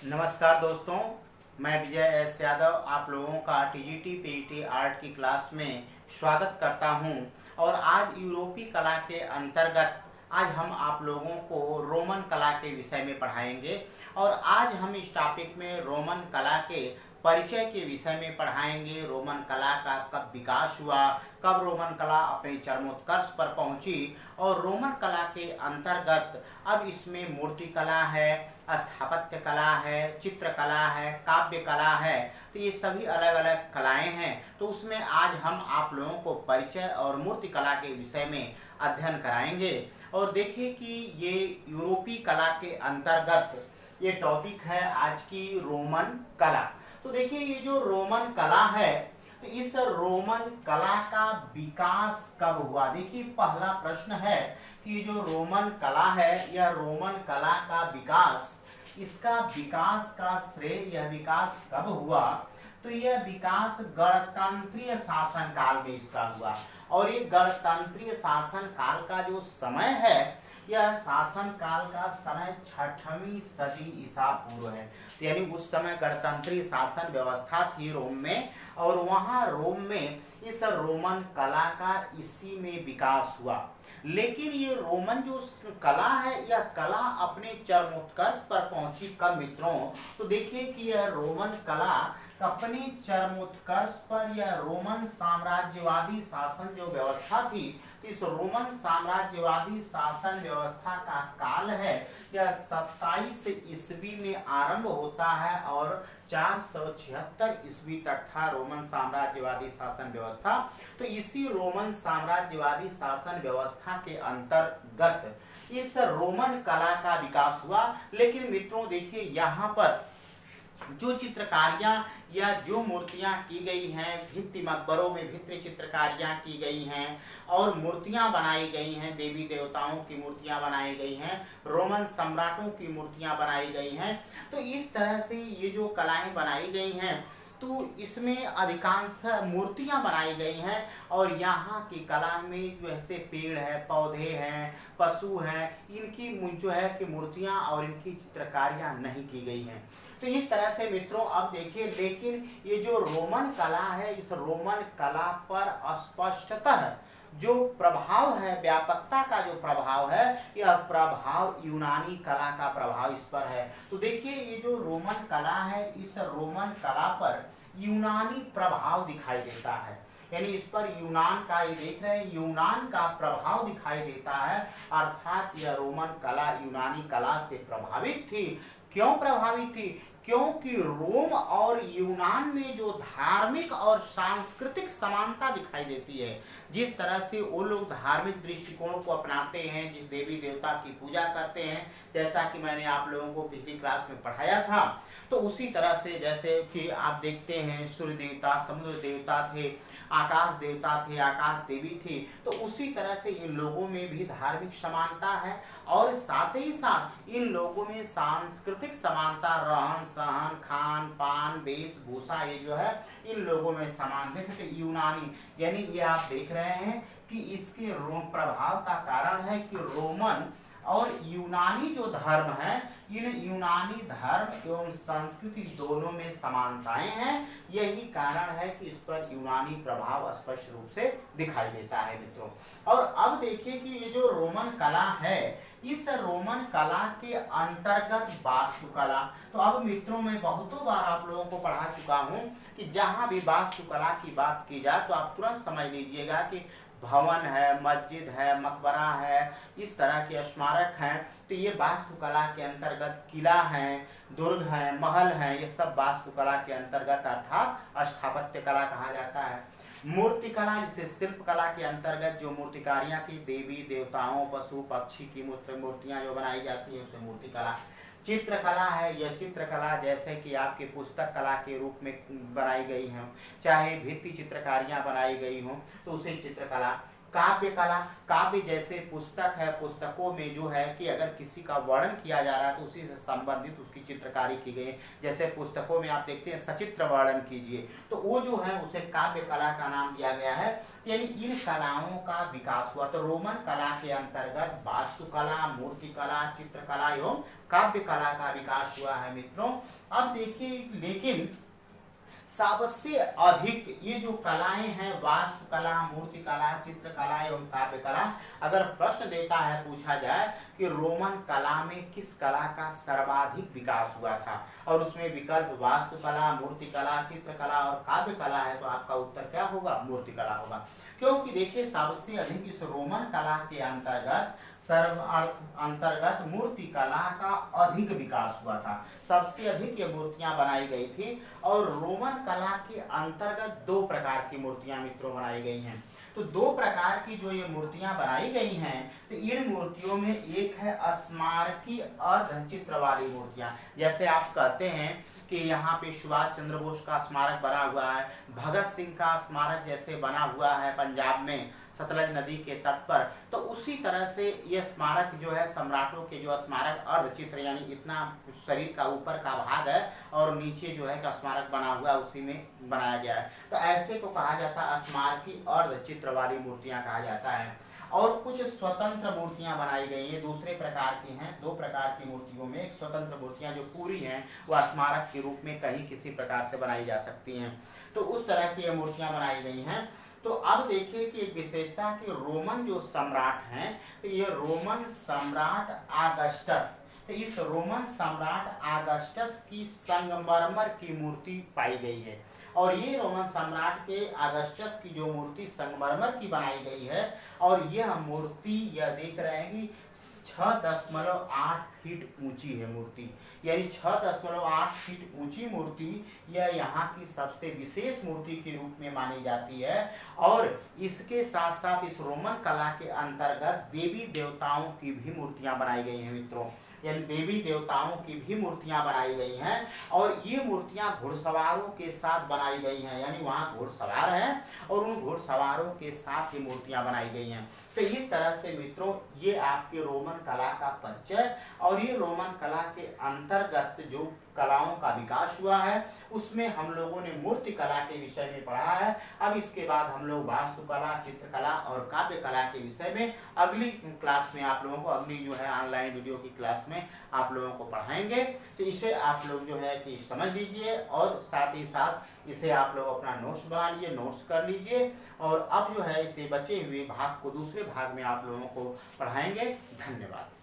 नमस्कार दोस्तों, मैं विजय एस यादव आप लोगों का टीजीटी पीजीटी आर्ट की क्लास में स्वागत करता हूं। और आज यूरोपीय कला के अंतर्गत आज हम आप लोगों को रोमन कला के विषय में पढ़ाएंगे। और आज हम इस टॉपिक में रोमन कला के परिचय के विषय में पढ़ाएंगे। रोमन कला का कब विकास हुआ, कब रोमन कला अपने चरमोत्कर्ष पर पहुंची, और रोमन कला के अंतर्गत अब इसमें मूर्ति कला है, स्थापत्य कला है, चित्रकला है, काव्य कला है। तो ये सभी अलग अलग कलाएं हैं। तो उसमें आज हम आप लोगों को परिचय और मूर्ति कला के विषय में अध्ययन कराएंगे। और देखिए कि ये यूरोपीय कला के अंतर्गत ये टॉपिक है आज की रोमन कला। तो देखिए ये जो रोमन कला है, तो इस रोमन कला का विकास कब हुआ। देखिए पहला प्रश्न है कि जो रोमन कला है, यह रोमन कला का विकास, इसका विकास का श्रेय, यह विकास कब हुआ। तो यह विकास गणतंत्रीय शासन काल में इसका हुआ। और ये गणतंत्रीय शासन काल का जो समय है, यह शासन काल का समय 6वीं सदी ईसा पूर्व है। तो यानी उस समय गणतंत्रीय शासन व्यवस्था थी रोम में, और वहाँ रोम में इस रोमन कला का इसी में विकास हुआ। लेकिन ये रोमन जो कला है, यह कला अपने चरमोत्कर्ष पर पहुंची कब मित्रों। तो देखिए कि यह रोमन कला अपने चरमोत्कर्ष पर, यह रोमन साम्राज्यवादी शासन जो व्यवस्था थी, तो इस रोमन साम्राज्यवादी शासन व्यवस्था का काल है, यह 27 ईस्वी में आरंभ होता है और 476 ईस्वी तक था रोमन साम्राज्यवादी शासन व्यवस्था। तो इसी रोमन साम्राज्यवादी शासन व्यवस्था के अंतर्गत इस रोमन कला का विकास हुआ। लेकिन मित्रों देखिए यहाँ पर जो चित्रकारियां या जो मूर्तियां की गई हैं, भित्ति मकबरों में भित्ति चित्रकारियां की गई हैं और मूर्तियां बनाई गई हैं, देवी देवताओं की मूर्तियां बनाई गई हैं, रोमन सम्राटों की मूर्तियां बनाई गई हैं। तो इस तरह से ये जो कलाएं बनाई गई हैं, तो इसमें अधिकांशतः मूर्तियां बनाई गई हैं। और यहाँ की कला में वैसे पेड़ है, पौधे हैं, पशु हैं, इनकी जो है कि मूर्तियां और इनकी चित्रकारियां नहीं की गई हैं। तो इस तरह से मित्रों अब देखिए, लेकिन ये जो रोमन कला है, इस रोमन कला पर स्पष्टतः जो प्रभाव है, व्यापकता का जो प्रभाव है, यह प्रभाव यूनानी कला का प्रभाव इस पर है। तो देखिए ये जो रोमन कला है, इस रोमन कला पर यूनानी प्रभाव दिखाई देता है। यानी इस पर यूनान का, ये देख रहे हैं, यूनान का प्रभाव दिखाई देता है। अर्थात यह रोमन कला यूनानी कला से प्रभावित थी। क्यों प्रभावित थी? क्योंकि रोम और यूनान में जो धार्मिक और सांस्कृतिक समानता दिखाई देती है, जिस तरह से वो लोग धार्मिक दृष्टिकोण को अपनाते हैं, जिस देवी देवता की पूजा करते हैं, जैसा कि मैंने आप लोगों को पिछली क्लास में पढ़ाया था, तो उसी तरह से जैसे कि आप देखते हैं सूर्य देवता, समुद्र देवता थे, आकाश देवता थे, आकाश देवी थी, तो उसी तरह से इन लोगों में भी धार्मिक समानता है। और साथ ही साथ इन लोगों में सांस्कृतिक समानता, रहन सहन, खान पान, वेशभूषा, ये जो है इन लोगों में समान थे। यूनानी, यानी ये आप देख रहे हैं कि इसके रोम प्रभाव का कारण है कि रोमन और यूनानी जो धर्म है, इन यूनानी धर्म एवं संस्कृति दोनों में समानताएं हैं। यही कारण है कि इस पर यूनानी प्रभाव स्पष्ट रूप से दिखाई देता है मित्रों। और अब देखिए कि ये जो रोमन कला है, इस रोमन कला के अंतर्गत वास्तुकला। तो अब मित्रों मैं बहुतों बार आप लोगों को पढ़ा चुका हूं कि जहां भी वास्तुकला की बात की जाए, तो आप तुरंत समझ लीजिएगा कि भवन है, मस्जिद है, मकबरा है, इस तरह के स्मारक हैं, तो ये वास्तुकला के अंतर्गत, किला है, दुर्ग है, महल है, ये सब वास्तुकला के अंतर्गत अर्थात स्थापत्य कला कहा जाता है। मूर्ति कला, जिसे शिल्प कला के अंतर्गत जो मूर्तिकारियां की देवी देवताओं, पशु पक्षी की मूर्तियां जो बनाई जाती है, उसे मूर्ति कला। चित्रकला है, यह चित्रकला जैसे कि आपके पुस्तक कला के रूप में बनाई गई हो, चाहे भित्ति चित्रकारियां बनाई गई हों, तो उसे चित्रकला। काव्य कला, काव्य जैसे पुस्तक है, पुस्तकों में जो है कि अगर किसी का वर्णन किया जा रहा है तो उसी से संबंधित उसकी चित्रकारी की गई है। जैसे पुस्तकों में आप देखते हैं सचित्र वर्णन कीजिए, तो वो जो है उसे काव्य कला का नाम दिया गया है। यानी इन कलाओं का विकास हुआ। तो रोमन कला के अंतर्गत वास्तुकला, मूर्तिकला, चित्रकला एवं काव्य कला का विकास हुआ है मित्रों। अब देखिए, लेकिन सबसे अधिक ये जो कलाएं हैं, वास्तुकला, मूर्तिकला, चित्रकला एवं काव्य कला, अगर प्रश्न देता है, पूछा जाए कि रोमन कला में किस कला का सर्वाधिक विकास हुआ था, और उसमें विकल्प वास्तुकला, मूर्तिकला, चित्रकला और काव्य कला है, तो आपका उत्तर क्या होगा? मूर्तिकला होगा। क्योंकि देखिए सबसे अधिक इस रोमन कला के अंतर्गत मूर्ति कला का अधिक विकास हुआ था। सबसे अधिक ये मूर्तियां बनाई गई थी, और रोमन कला के अंतर्गत दो प्रकार की मूर्तियां मित्रों बनाई गई हैं। तो दो प्रकार की जो ये मूर्तियां बनाई गई हैं, तो इन मूर्तियों में एक है स्मारकी अर्धचित्र वाली मूर्तियां। जैसे आप कहते हैं कि यहाँ पे सुभाष चंद्र बोस का स्मारक बना हुआ है, भगत सिंह का स्मारक जैसे बना हुआ है पंजाब में सतलज नदी के तट पर, तो उसी तरह से ये स्मारक जो है, सम्राटों के जो स्मारक अर्धचित्र, यानी इतना शरीर का ऊपर का भाग है और नीचे जो है का स्मारक बना हुआ है, उसी में बनाया गया है। तो ऐसे को कहा जाता है स्मारकी अर्धचित्र वाली मूर्तियां कहा जाता है। और कुछ स्वतंत्र मूर्तियां बनाई गई हैं, दूसरे प्रकार की हैं। दो प्रकार की मूर्तियों में एक स्वतंत्र मूर्तियां जो पूरी हैं, वह स्मारक के रूप में कहीं किसी प्रकार से बनाई जा सकती हैं। तो उस तरह की ये मूर्तियां बनाई गई हैं। तो अब देखिए कि एक विशेषता कि रोमन जो सम्राट हैं, तो ये रोमन सम्राट ऑगस्टस, तो इस रोमन सम्राट ऑगस्टस की संगमरमर की मूर्ति पाई गई है। और ये रोमन सम्राट के ऑगस्टस की जो मूर्ति संगमरमर की बनाई गई है, और यह मूर्ति यह देख रहे हैं कि 6.8 फीट ऊंची है मूर्ति, यानी 6.8 फीट ऊंची मूर्ति यह यहाँ की सबसे विशेष मूर्ति के रूप में मानी जाती है। और इसके साथ साथ इस रोमन कला के अंतर्गत देवी देवताओं की भी मूर्तियां बनाई गई हैं मित्रों, यानी देवी देवताओं की भी मूर्तियां बनाई गई हैं। और ये मूर्तियां घुड़सवारों के साथ बनाई गई हैं, यानी वहाँ घुड़सवार हैं और उन घुड़सवारों के साथ ये मूर्तियां बनाई गई हैं। तो इस तरह से मित्रों ये आपके रोमन कला का परिचय, और ये रोमन कला के अंतर्गत जो कलाओं का विकास हुआ है उसमें हम लोगों ने मूर्ति कला के विषय में पढ़ा है। अब इसके बाद हम लोग वास्तुकला, चित्रकला और काव्य कला के विषय में अगली क्लास में आप लोगों को, अगली जो है ऑनलाइन वीडियो की क्लास में आप लोगों को पढ़ाएंगे। तो इसे आप लोग जो है कि समझ लीजिए, और साथ ही साथ इसे आप लोग अपना नोट्स बना लीजिए, नोट्स कर लीजिए। और अब जो है इसे बचे हुए भाग को दूसरे भाग में आप लोगों को पढ़ाएंगे। धन्यवाद।